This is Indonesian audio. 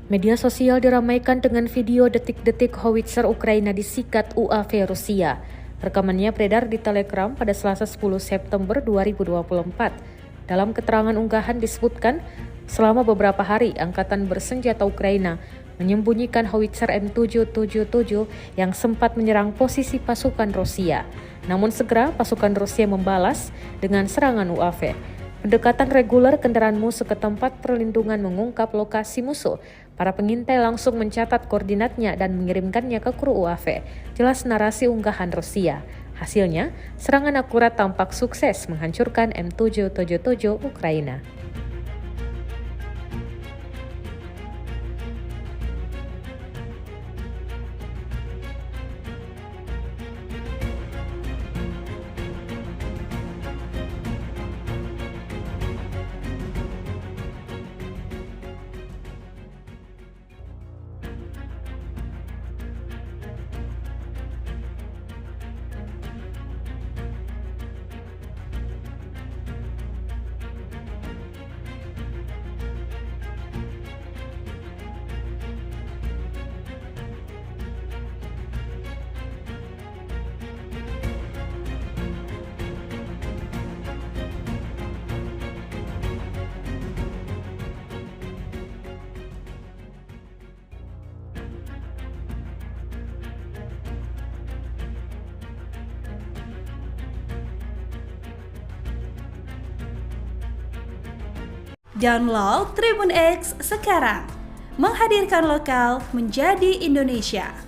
Media sosial diramaikan dengan video detik-detik howitzer Ukraina disikat UAV Rusia. Rekamannya beredar di Telegram pada Selasa 10 September 2024. Dalam keterangan unggahan disebutkan, selama beberapa hari Angkatan Bersenjata Ukraina menyembunyikan howitzer M777 yang sempat menyerang posisi pasukan Rusia. Namun segera pasukan Rusia membalas dengan serangan UAV. Pendekatan reguler kendaraan musuh ke tempat perlindungan mengungkap lokasi musuh. Para pengintai langsung mencatat koordinatnya dan mengirimkannya ke kru UAV. Jelas narasi unggahan Rusia. Hasilnya, serangan akurat tampak sukses menghancurkan M777 Ukraina. Download Tribun X sekarang, menghadirkan lokal menjadi Indonesia.